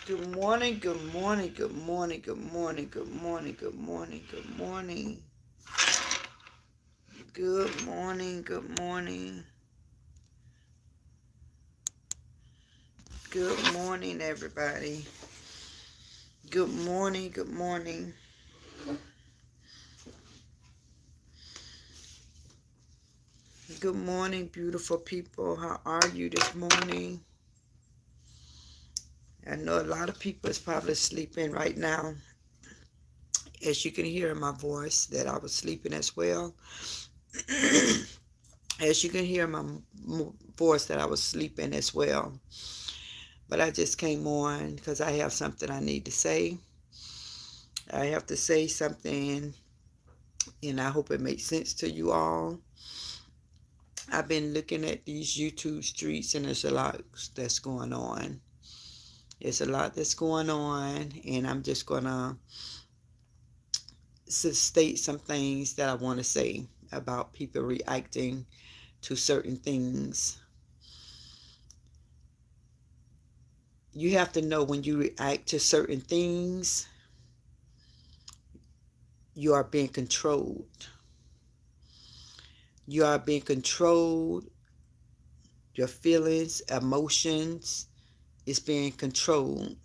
Good morning, good morning, good morning, good morning, good morning, good morning, good morning. Good morning, good morning. Good morning, everybody. Good morning, good morning. Good morning, beautiful people. How are you this morning? I know a lot of people is probably sleeping right now. As you can hear in my voice that I was sleeping as well. As you can hear in my voice that I was sleeping as well. But I just came on because I have something I need to say. I have to say something, and I hope it makes sense to you all. I've been looking at these YouTube streets, and there's a lot that's going on. There's a lot that's going on, and I'm just going to state some things that I want to say about people reacting to certain things. You have to know when you react to certain things, you are being controlled. You are being controlled. Your feelings, emotions is being controlled.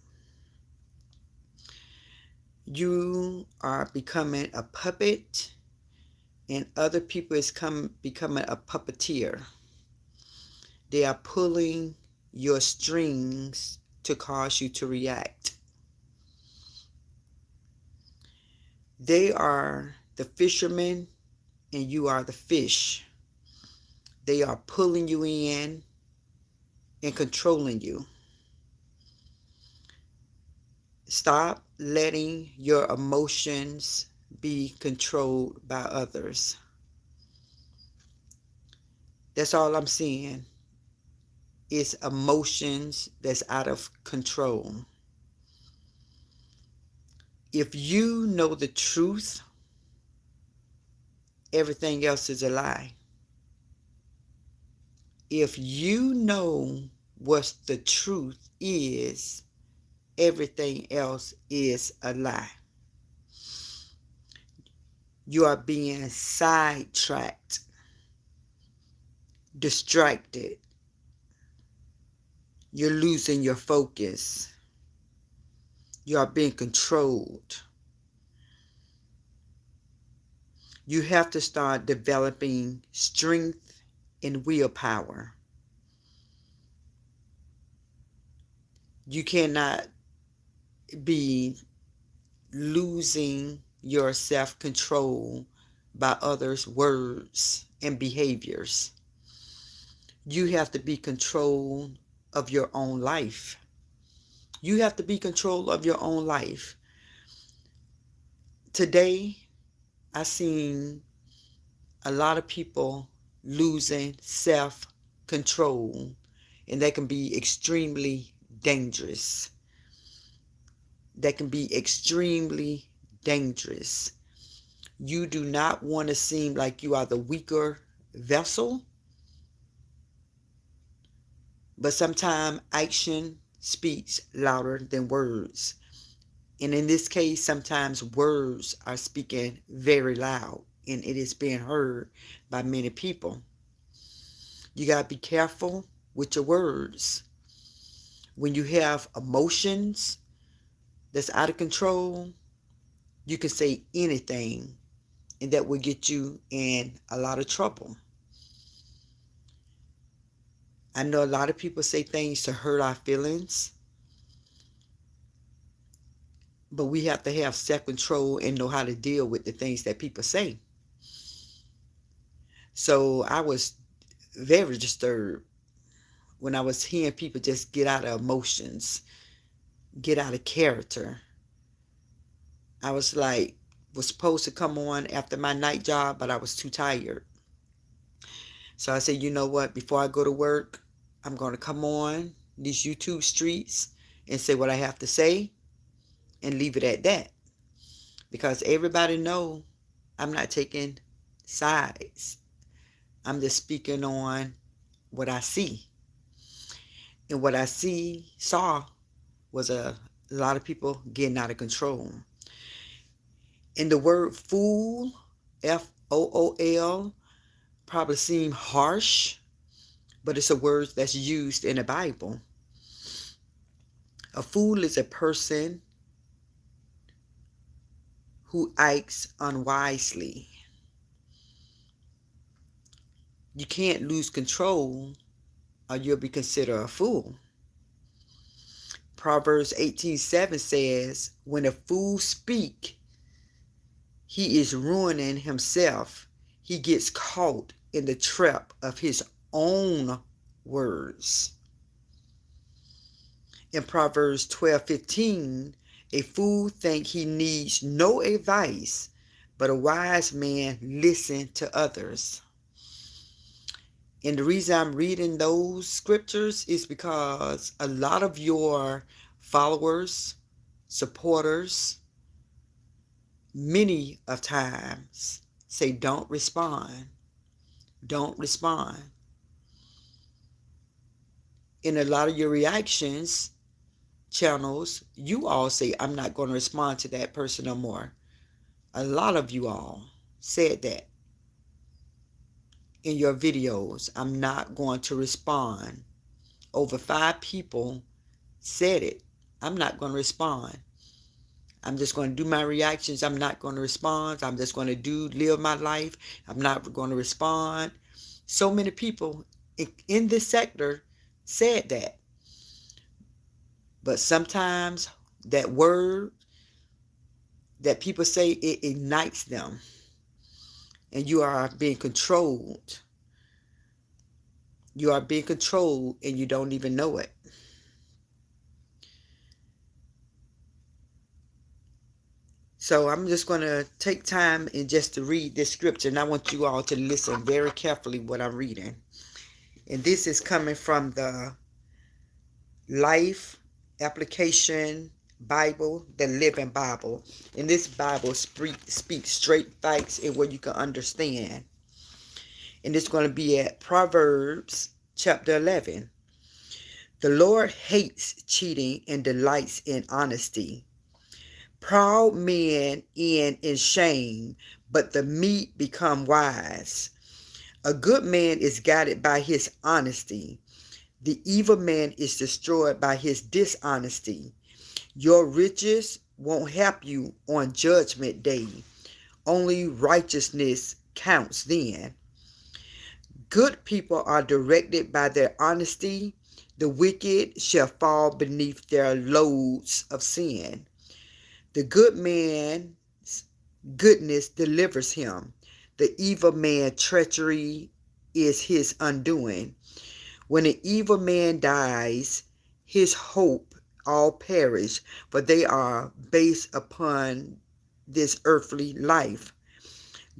You are becoming a puppet, and other people is becoming a puppeteer. They are pulling your strings to cause you to react. They are the fishermen, and you are the fish. They are pulling you in and controlling you. Stop letting your emotions be controlled by others. That's all I'm seeing is emotions that's out of control. If you know the truth, everything else is a lie. If you know what the truth is, everything else is a lie. You are being sidetracked, distracted. You're losing your focus. You are being controlled. You have to start developing strength and willpower. You cannot be losing your self-control by others' words and behaviors. You have to be control of your own life. You have to be control of your own life. Today, I seen a lot of people losing self-control, and that can be extremely dangerous. That can be extremely dangerous. You do not want to seem like you are the weaker vessel, but sometimes action speaks louder than words. And in this case, sometimes words are speaking very loud, and it is being heard by many people. You got to be careful with your words. When you have emotions that's out of control, you can say anything, and that will get you in a lot of trouble. I know a lot of people say things to hurt our feelings, but we have to have self-control and know how to deal with the things that people say. So I was very disturbed when I was hearing people just get out of emotions, get out of character. I was supposed to come on after my night job, but I was too tired. So I said, you know what? Before I go to work, I'm going to come on these YouTube streets and say what I have to say and leave it at that. Because everybody know I'm not taking sides. I'm just speaking on what I see. And what I saw was a A lot of people getting out of control. And the word fool, Fool, probably seem harsh, but it's a word that's used in the Bible. A fool is a person who acts unwisely. You can't lose control or you'll be considered a fool. Proverbs 18:7 says, when a fool speak, he is ruining himself. He gets caught in the trap of his own words. In Proverbs 12:15, a fool thinks he needs no advice, but a wise man listens to others. And the reason I'm reading those scriptures is because a lot of your followers, supporters, many of times say don't respond. Don't respond. In a lot of your reactions channels, you all say, I'm not going to respond to that person no more. A lot of you all said that in your videos. I'm not going to respond. Over 5 people said it. I'm not going to respond. I'm just going to do my reactions. I'm not going to respond. I'm just going to live my life. I'm not going to respond. So many people in this sector said that. But sometimes that word that people say, it ignites them. And you are being controlled. You are being controlled and you don't even know it. So I'm just going to take time and just to read this scripture. And I want you all to listen very carefully what I'm reading. And this is coming from the Life Application Bible, the Living Bible. And this Bible speaks straight facts and what you can understand. And it's going to be at Proverbs chapter 11. The Lord hates cheating and delights in honesty. Proud men end in shame, but the meek become wise. A good man is guided by his honesty. The evil man is destroyed by his dishonesty. Your riches won't help you on judgment day. Only righteousness counts then. Good people are directed by their honesty. The wicked shall fall beneath their loads of sin. The good man's goodness delivers him. The evil man's treachery is his undoing. When an evil man dies, his hope all perish, for they are based upon this earthly life.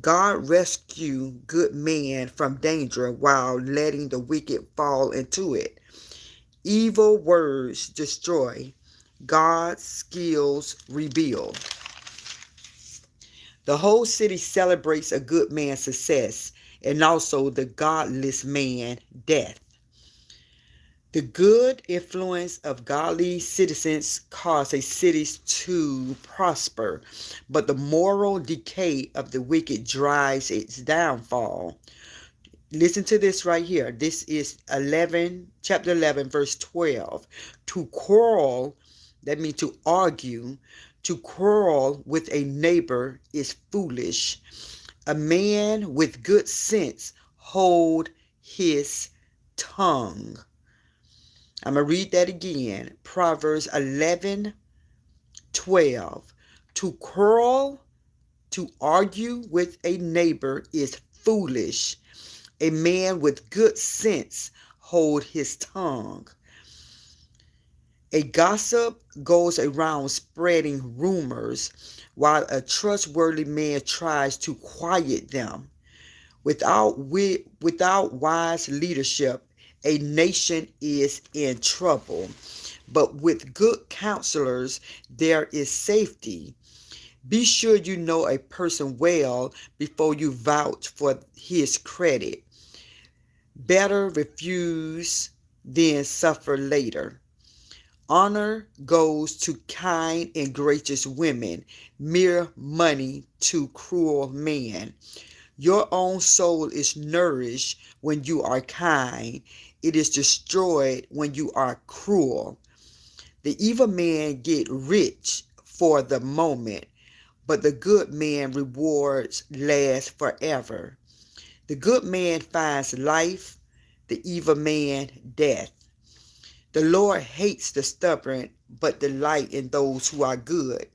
God rescue good man from danger while letting the wicked fall into it. Evil words destroy. God's skills reveal. The whole city celebrates a good man's success and also the godless man's death. The good influence of godly citizens cause a city to prosper, but the moral decay of the wicked drives its downfall. Listen to this right here. This is chapter 11, verse 12. To quarrel, that means to argue, to quarrel with a neighbor is foolish. A man with good sense hold his tongue. I'm going to read that again. Proverbs 11:12. To quarrel, to argue with a neighbor is foolish. A man with good sense hold his tongue. A gossip goes around spreading rumors while a trustworthy man tries to quiet them. Without wise leadership, a nation is in trouble. But with good counselors, there is safety. Be sure you know a person well before you vouch for his credit. Better refuse than suffer later. Honor goes to kind and gracious women, mere money to cruel men. Your own soul is nourished when you are kind. It is destroyed when you are cruel. The evil man get rich for the moment, but the good man rewards last forever. The good man finds life, the evil man death. The Lord hates the stubborn, but delight in those who are good.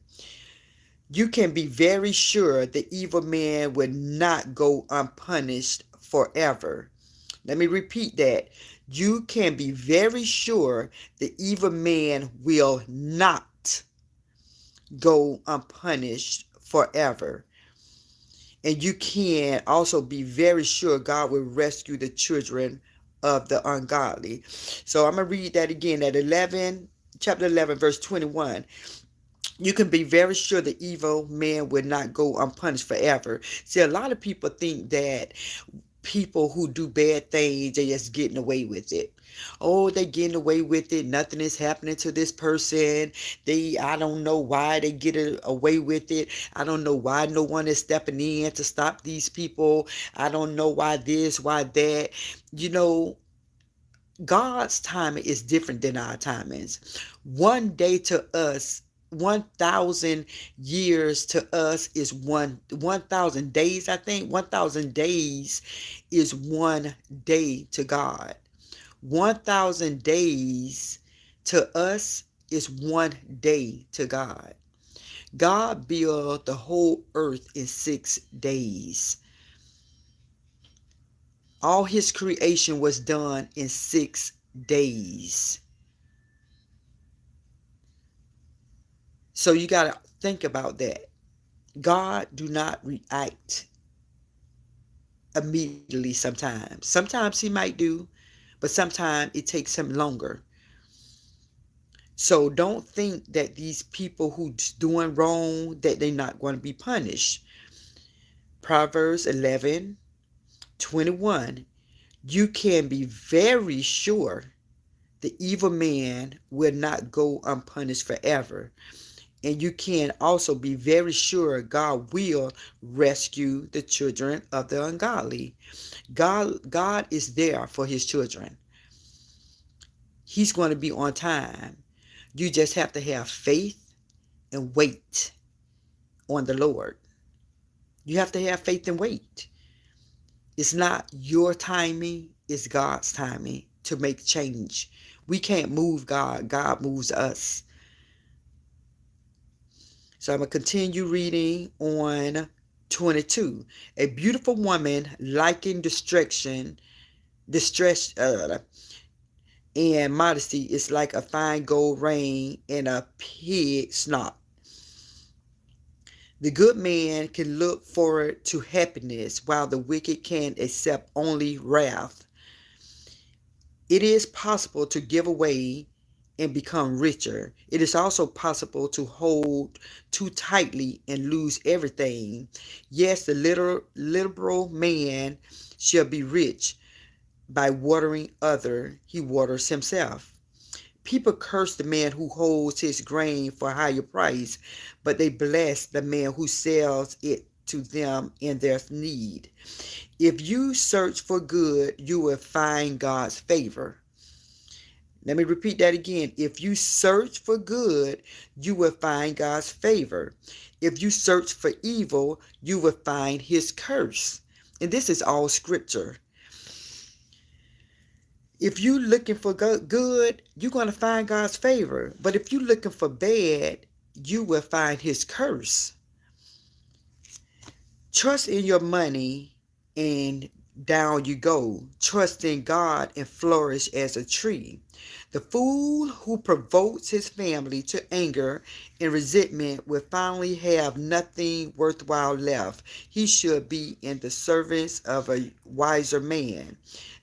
You can be very sure the evil man will not go unpunished forever. Let me repeat that. You can be very sure the evil man will not go unpunished forever. And you can also be very sure God will rescue the children of the ungodly. So I'm going to read that again at chapter 11, verse 21. You can be very sure the evil man will not go unpunished forever. See, a lot of people think that people who do bad things, they're just getting away with it. Oh, they're getting away with it. Nothing is happening to this person. I don't know why they get away with it. I don't know why no one is stepping in to stop these people. I don't know why this, why that. You know, God's timing is different than our timings. One day to us, 1,000 years to us is 1,000 days, I think. 1,000 days is one day to God. 1,000 days to us is one day to God. God built the whole earth in 6 days. All his creation was done in 6 days. So you got to think about that. God do not react immediately sometimes. Sometimes he might do, but sometimes it takes him longer. So don't think that these people who's doing wrong, that they're not going to be punished. Proverbs 11:21. You can be very sure the evil man will not go unpunished forever. And you can also be very sure God will rescue the children of the ungodly. God is there for his children. He's going to be on time. You just have to have faith and wait on the Lord. You have to have faith and wait. It's not your timing, it's God's timing to make change. We can't move God, God moves us. So I'm going to continue reading on 22. A beautiful woman liking distress, and modesty is like a fine gold ring in a pig snout. The good man can look forward to happiness, while the wicked can accept only wrath. It is possible to give away and become richer. It is also possible to hold too tightly and lose everything. Yes, the liberal man shall be rich. By watering other, he waters himself. People curse the man who holds his grain for a higher price, but they bless the man who sells it to them in their need. If you search for good, you will find God's favor. Let me repeat that again. If you search for good, you will find God's favor. If you search for evil, you will find his curse. And this is all scripture. If you're looking for good, you're going to find God's favor. But if you're looking for bad, you will find his curse. Trust in your money and down you go. Trust in God and flourish as a tree. The fool who provokes his family to anger and resentment will finally have nothing worthwhile left. He should be in the service of a wiser man.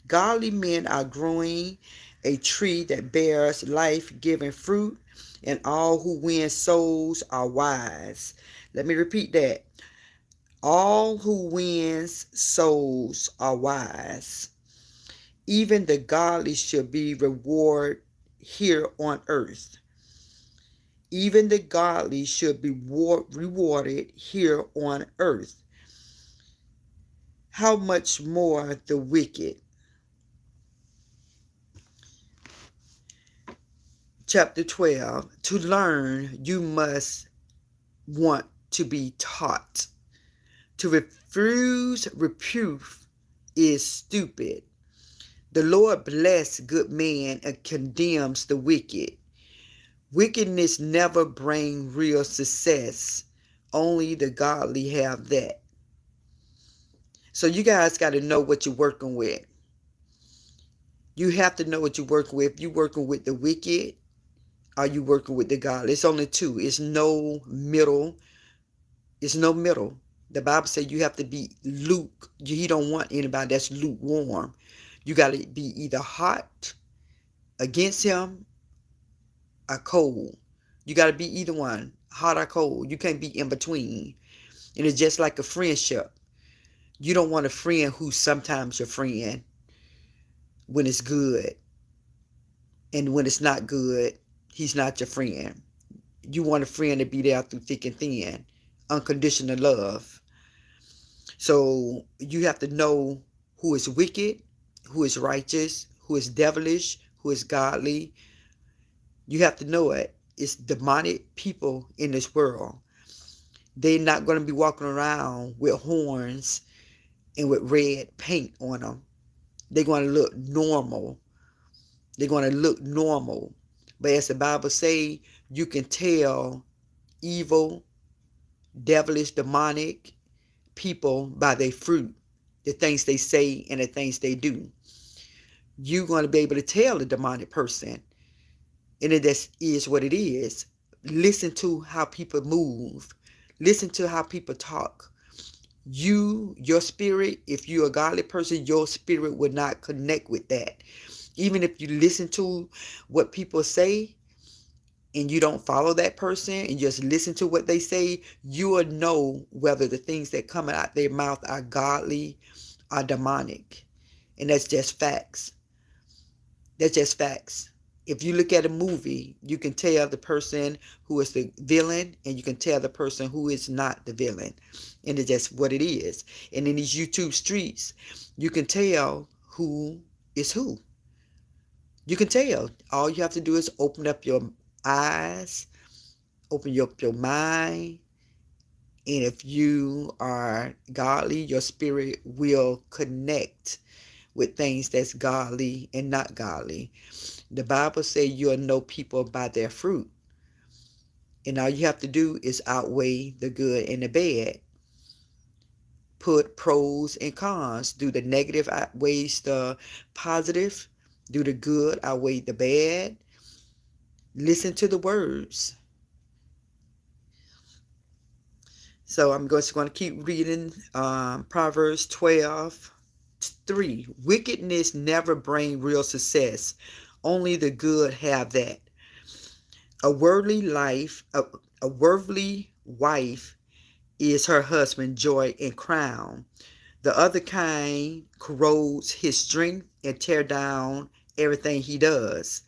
Godly men are growing a tree that bears life-giving fruit, and all who win souls are wise. Let me repeat that. All who wins souls are wise. Even the godly should be rewarded here on earth. Even the godly should be rewarded here on earth. How much more the wicked? Chapter 12. To learn, you must want to be taught. To refuse reproof is stupid. The Lord bless good man and condemns the wicked. Wickedness never brings real success. Only the godly have that. So you guys got to know what you're working with. You have to know what you're working with. If you're working with the wicked, are you working with the godly? It's only two. It's no middle. It's no middle. The Bible says you have to be He don't want anybody that's lukewarm. You got to be either hot against him or cold. You got to be either one, hot or cold. You can't be in between. And it's just like a friendship. You don't want a friend who's sometimes your friend when it's good. And when it's not good, he's not your friend. You want a friend to be there through thick and thin. Unconditional love. So you have to know who is wicked, who is righteous, who is devilish, who is godly. You have to know it. It's demonic people in this world. They're not going to be walking around with horns and with red paint on them. They're going to look normal. They're going to look normal. But as the Bible says, you can tell evil, devilish, demonic people by their fruit, the things they say and the things they do. You're going to be able to tell the demonic person. And it just is what it is. Listen to how people move. Listen to how people talk. Your spirit, if you're a godly person, your spirit would not connect with that. Even if you listen to what people say and you don't follow that person and just listen to what they say, you will know whether the things that come out their mouth are godly or demonic. And that's just facts. That's just facts. If you look at a movie, you can tell the person who is the villain and you can tell the person who is not the villain. And it's just what it is. And in these YouTube streets, you can tell who is who. You can tell. All you have to do is open up your eyes, open up your mind. And if you are godly, your spirit will connect with things that's godly and not godly. The Bible says you'll know people by their fruit. And all you have to do is outweigh the good and the bad. Put pros and cons. Do the negative outweighs the positive. Do the good outweigh the bad. Listen to the words. So I'm just going to keep reading Proverbs 12:3. Wickedness never brings real success. Only the good have that. A worldly wife is her husband's joy and crown. The other kind corrodes his strength and tear down everything he does.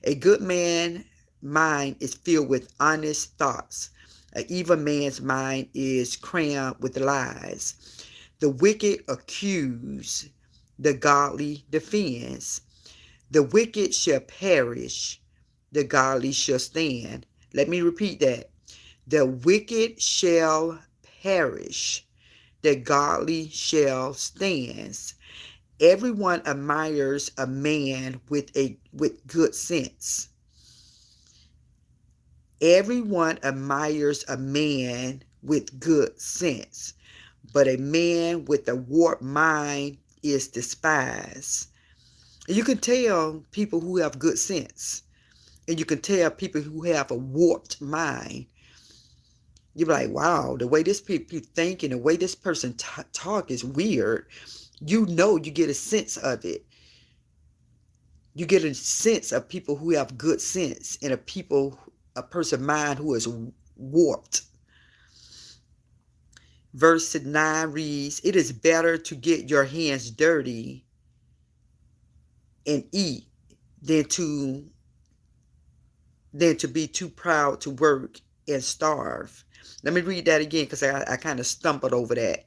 A good man's mind is filled with honest thoughts. An evil man's mind is crammed with lies. The wicked accuse, the godly defends. The wicked shall perish, the godly shall stand. Let me repeat that. The wicked shall perish, the godly shall stand. Everyone admires a man with good sense. Everyone admires a man with good sense, but a man with a warped mind is despised. You can tell people who have good sense, and you can tell people who have a warped mind. You're like, wow, the way this people think and the way this person talk is weird. You get a sense of it. You get a sense of people who have good sense and a person's mind who is warped. Verse 9 reads, it is better to get your hands dirty and eat than to than to be too proud to work and starve. Let me read that again because I kind of stumbled over that.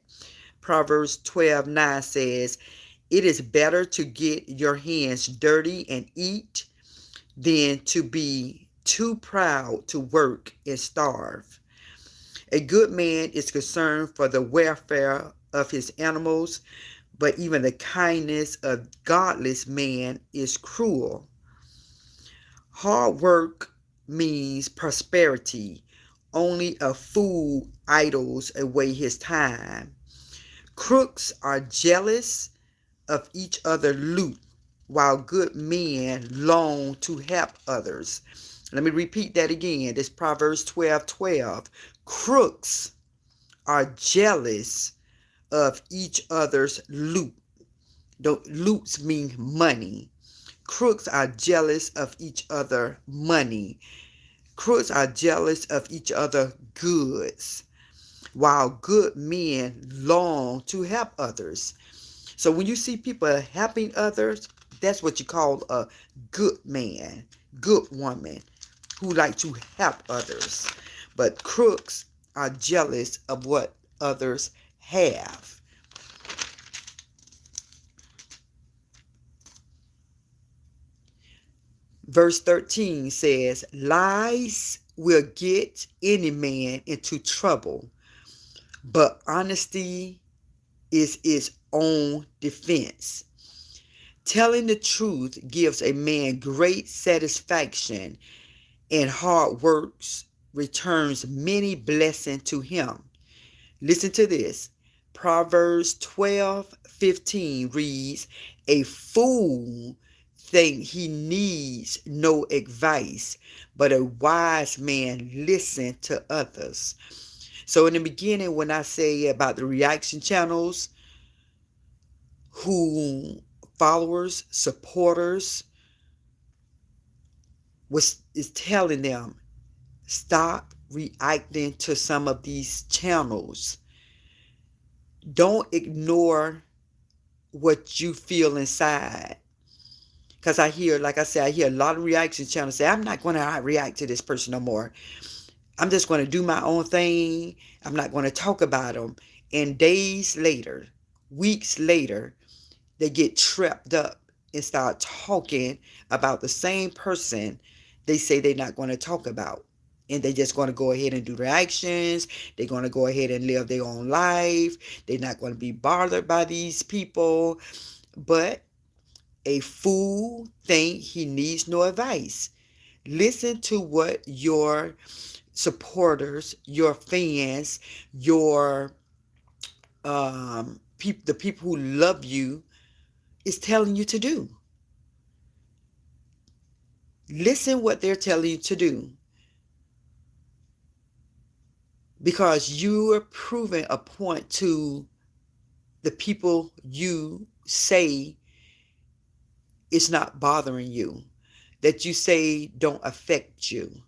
Proverbs 12:9 says, it is better to get your hands dirty and eat than to be too proud to work and starve. A good man is concerned for the welfare of his animals, but even the kindness of godless man is cruel. Hard work means prosperity. Only a fool idles away his time. Crooks are jealous of each other's loot, while good men long to help others. Let me repeat that again. This Proverbs 12:12. Crooks are jealous of each other's loot. Loots mean money. Crooks are jealous of each other money. Crooks are jealous of each other goods, while good men long to help others. So when you see people helping others, that's what you call a good man, good woman who like to help others. But crooks are jealous of what others have. Verse 13 says, lies will get any man into trouble, but honesty is its own defense. Telling the truth gives a man great satisfaction, and hard works returns many blessings to him. Listen to this. Proverbs 12:15 reads, a fool thinks he needs no advice, but a wise man listens to others. So in the beginning, when I say about the reaction channels, who followers, supporters, is telling them, stop reacting to some of these channels. Don't ignore what you feel inside. Because I hear, like I said, I hear a lot of reaction channels say, I'm not going to react to this person no more. I'm just going to do my own thing. I'm not going to talk about them. And days later, weeks later, they get trapped up and start talking about the same person they say they're not going to talk about. And they're just going to go ahead and do their actions. They're going to go ahead and live their own life. They're not going to be bothered by these people. But a fool think he needs no advice. Listen to what your supporters, your fans, your the people who love you is telling you to do. Listen what they're telling you to do. Because you are proving a point to the people you say it's not bothering you, that you say don't affect you.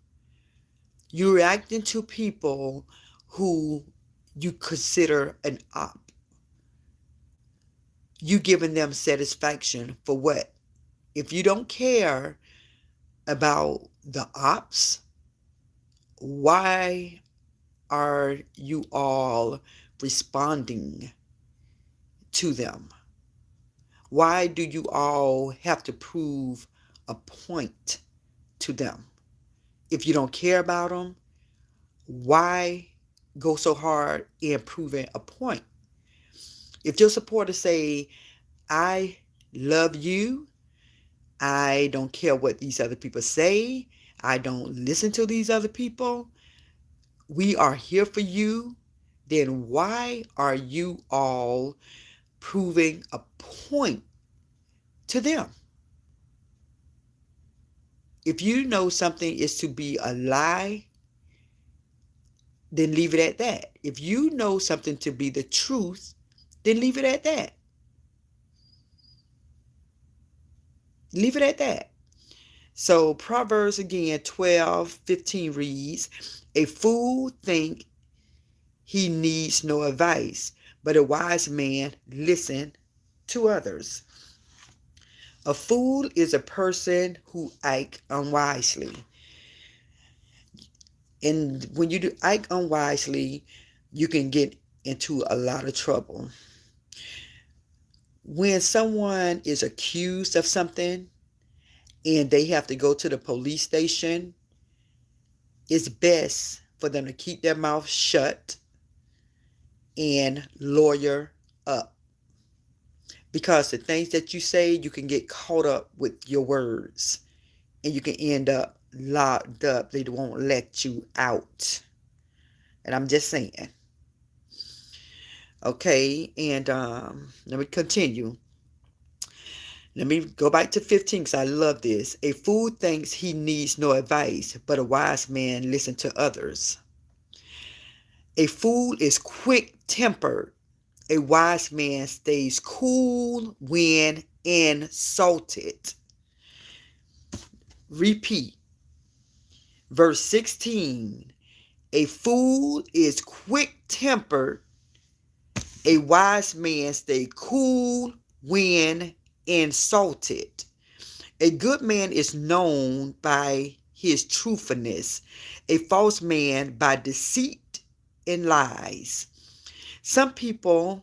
You're reacting to people who you consider an op. You giving them satisfaction for what? If you don't care about the ops, why are you all responding to them? Why do you all have to prove a point to them? If you don't care about them, why go so hard in proving a point? If your supporters say, I love you, I don't care what these other people say, I don't listen to these other people, we are here for you, then why are you all proving a point to them? If you know something is to be a lie, then leave it at that. If you know something to be the truth, then leave it at that. Leave it at that. So Proverbs again 12:15 reads, a fool think he needs no advice, but a wise man listen to others. A fool is a person who acts unwisely. And when you do act unwisely, you can get into a lot of trouble. When someone is accused of something and they have to go to the police station, it's best for them to keep their mouth shut and lawyer up. Because the things that you say, you can get caught up with your words and you can end up locked up. They won't let you out. And I'm just saying. Okay, and let me continue. Let me go back to 15 because I love this. A fool thinks he needs no advice, but a wise man listens to others. A fool is quick tempered. A wise man stays cool when insulted. Repeat. Verse 16. A fool is quick tempered. A wise man stays cool when insulted. A good man is known by his truthfulness, a false man by deceit and lies. Some people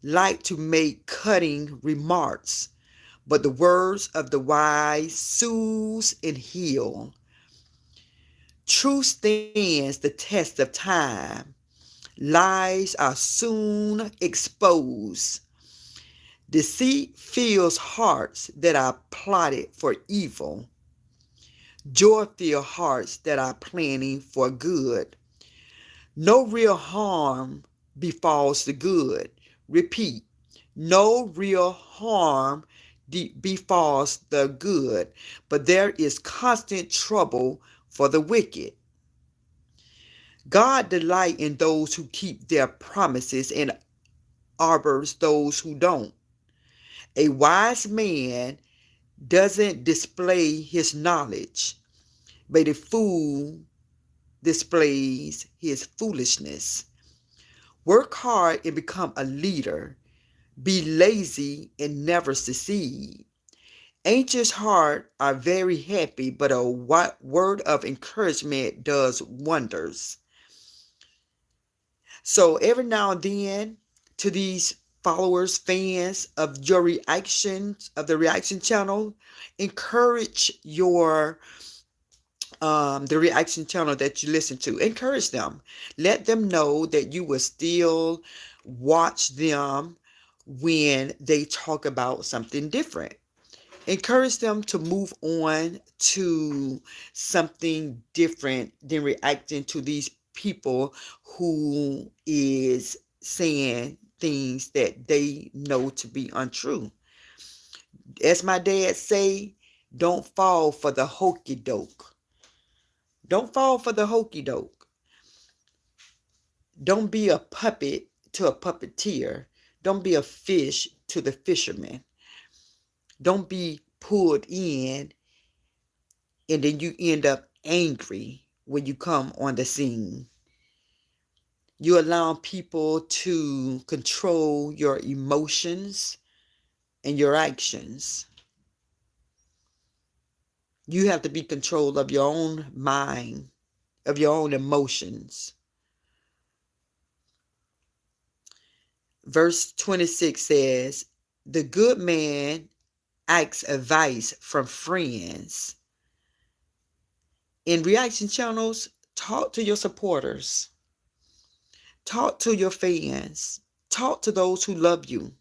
like to make cutting remarks, but the words of the wise soothe and heal. Truth stands the test of time. Lies are soon exposed. Deceit fills hearts that are plotted for evil. Joy fills hearts that are planning for good. No real harm befalls the good. Repeat, no real harm befalls the good, but there is constant trouble for the wicked. God delights in those who keep their promises and arbors those who don't. A wise man doesn't display his knowledge, but a fool displays his foolishness. Work hard and become a leader. Be lazy and never succeed. Anxious hearts are very happy, but a word of encouragement does wonders. So every now and then, to these followers, fans of your reactions, of the reaction channel, encourage your the reaction channel that you listen to. Encourage them. Let them know that you will still watch them when they talk about something different. Encourage them to move on to something different than reacting to these people who is saying things that they know to be untrue. As my dad say, don't fall for the hokey doke. Don't fall for the hokey doke. Don't be a puppet to a puppeteer. Don't be a fish to the fisherman. Don't be pulled in and then you end up angry when you come on the scene. You allow people to control your emotions and your actions. You have to be control of your own mind, of your own emotions. Verse 26 says, the good man asks advice from friends. In reaction channels, talk to your supporters. Talk to your fans. Talk to those who love you.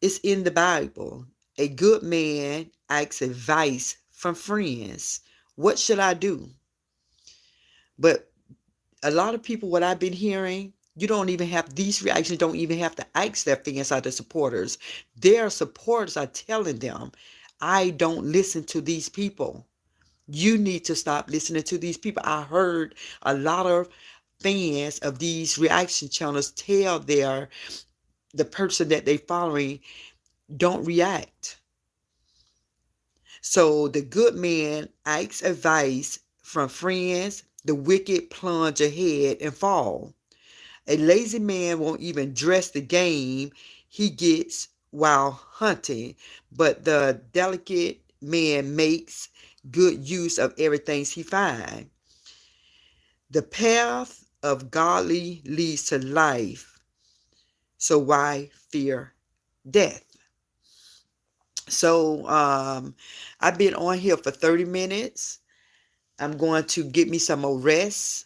It's in the Bible. A good man asks advice from friends. What should I do? But a lot of people, what I've been hearing, you don't even have, these reactions don't even have to ask their fans or the supporters. Their supporters are telling them, I don't listen to these people. You need to stop listening to these people. I heard a lot of fans of these reaction channels tell the person that they following, don't react. So the good man asks advice from friends. The wicked plunge ahead and fall. A lazy man won't even dress the game he gets while hunting, but the delicate man makes good use of everything he finds. The path of godly leads to life, so why fear death? So I've been on here for 30 minutes. I'm going to get me some more rest.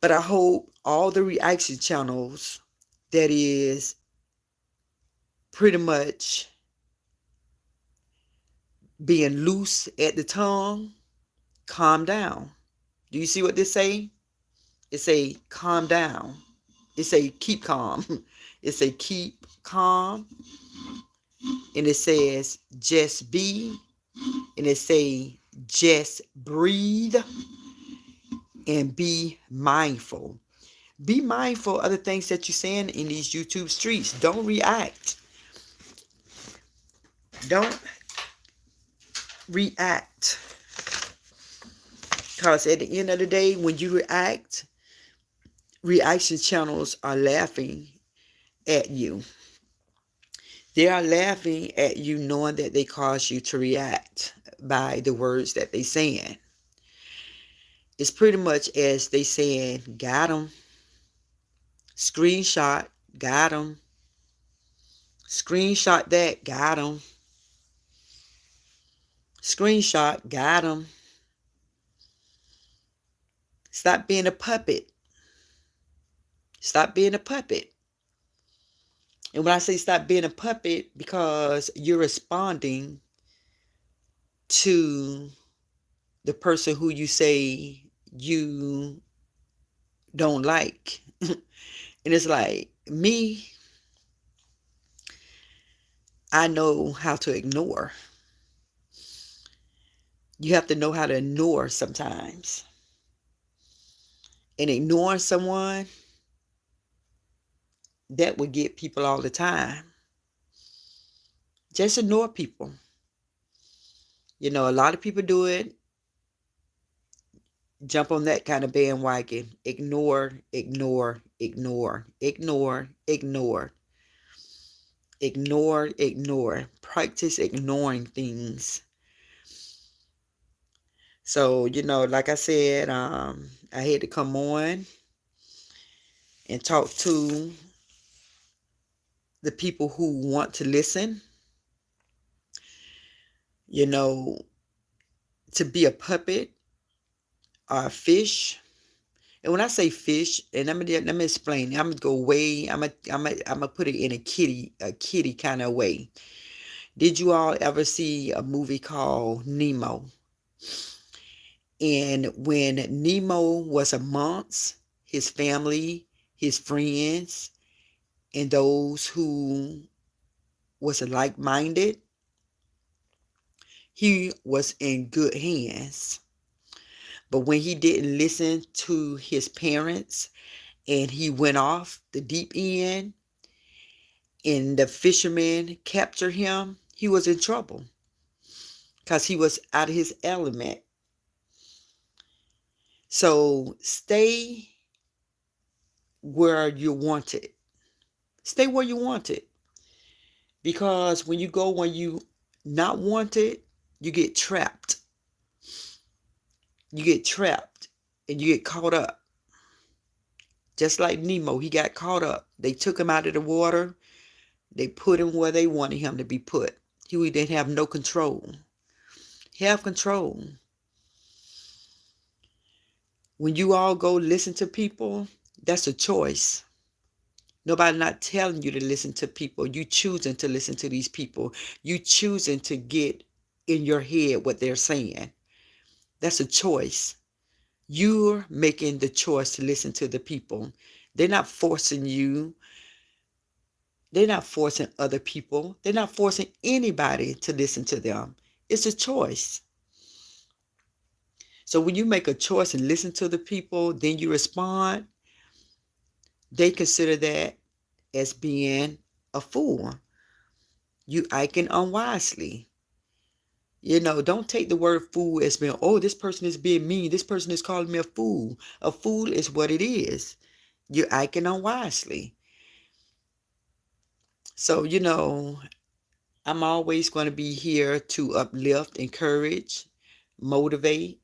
But I hope all the reaction channels that is pretty much being loose at the tongue, calm down. Do you see what they say? It say calm down. It say keep calm. It say keep calm. And it says just be. And it say just breathe and be mindful. Be mindful of the things that you're saying in these YouTube streets. Don't react. Don't react. Because at the end of the day, when you react, reaction channels are laughing at you. They are laughing at you knowing that they cause you to react by the words that they saying. It's pretty much as they saying, got them. Screenshot, got them. Screenshot that, got them. Screenshot, got them. Stop being a puppet. Stop being a puppet. And when I say stop being a puppet, because you're responding to the person who you say you don't like. And it's like, me, I know how to ignore. You have to know how to ignore sometimes. And ignoring someone, that would get people all the time. Just ignore people. You know, a lot of people do it. Jump on that kind of bandwagon. Ignore, ignore, ignore, ignore, ignore. Ignore, ignore. Practice ignoring things. So, you know, like I said, I had to come on and talk to the people who want to listen. You know, to be a puppet or a fish. And when I say fish, and let me explain. I'm gonna go way. I'm gonna put it in a kitty kind of way. Did you all ever see a movie called Nemo? And when Nemo was amongst his family, his friends, and those who was like-minded, he was in good hands. But when he didn't listen to his parents and he went off the deep end and the fishermen captured him, he was in trouble because he was out of his element. So stay where you want it. Stay where you want it. Because when you not want it, you get trapped. You get trapped and you get caught up. Just like Nemo, he got caught up. They took him out of the water. They put him where they wanted him to be put. He didn't have no control. Have control. When you all go listen to people, that's a choice. Nobody not telling you to listen to people. You choosing to listen to these people. You choosing to get in your head what they're saying. That's a choice. You're making the choice to listen to the people. They're not forcing you. They're not forcing other people. They're not forcing anybody to listen to them. It's a choice. So when you make a choice and listen to the people, then you respond, they consider that as being a fool. You acting unwisely. You know, don't take the word fool as being, oh, this person is being mean. This person is calling me a fool. A fool is what it is. You're acting unwisely. So, you know, I'm always going to be here to uplift, encourage, motivate.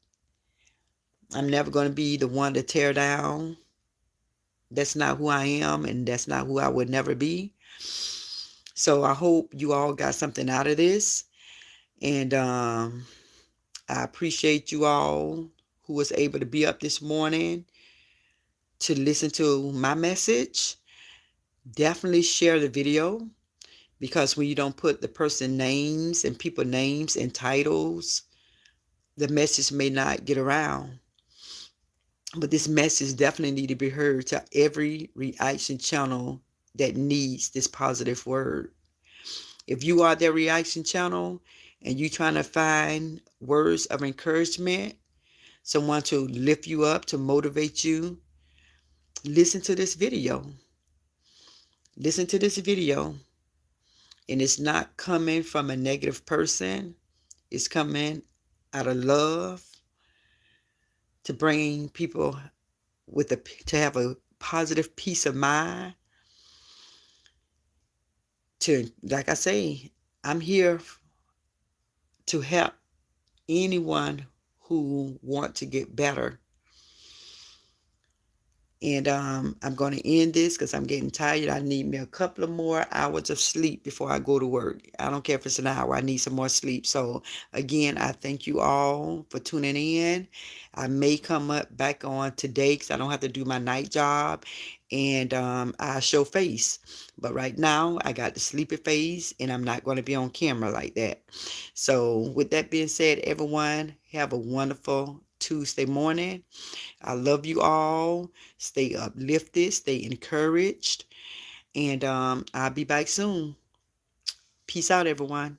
I'm never going to be the one to tear down. That's not who I am, and that's not who I would never be. So I hope you all got something out of this. And I appreciate you all who was able to be up this morning to listen to my message. Definitely share the video, because when you don't put the person names and people names and titles, the message may not get around. But this message definitely need to be heard to every reaction channel that needs this positive word. If you are their reaction channel and you trying to find words of encouragement, someone to lift you up, to motivate you, listen to this video. Listen to this video. And it's not coming from a negative person. It's coming out of love to bring people to have a positive peace of mind. To, like I say, I'm here to help anyone who want to get better. And I'm going to end this because I'm getting tired. I need me a couple of more hours of sleep before I go to work. I don't care if it's an hour. I need some more sleep. So, again, I thank you all for tuning in. I may come up back on today because I don't have to do my night job. And I show face. But right now, I got the sleepy face, and I'm not going to be on camera like that. So, with that being said, everyone, have a wonderful Tuesday morning. I love you all. Stay uplifted, stay encouraged, and I'll be back soon. Peace out, everyone.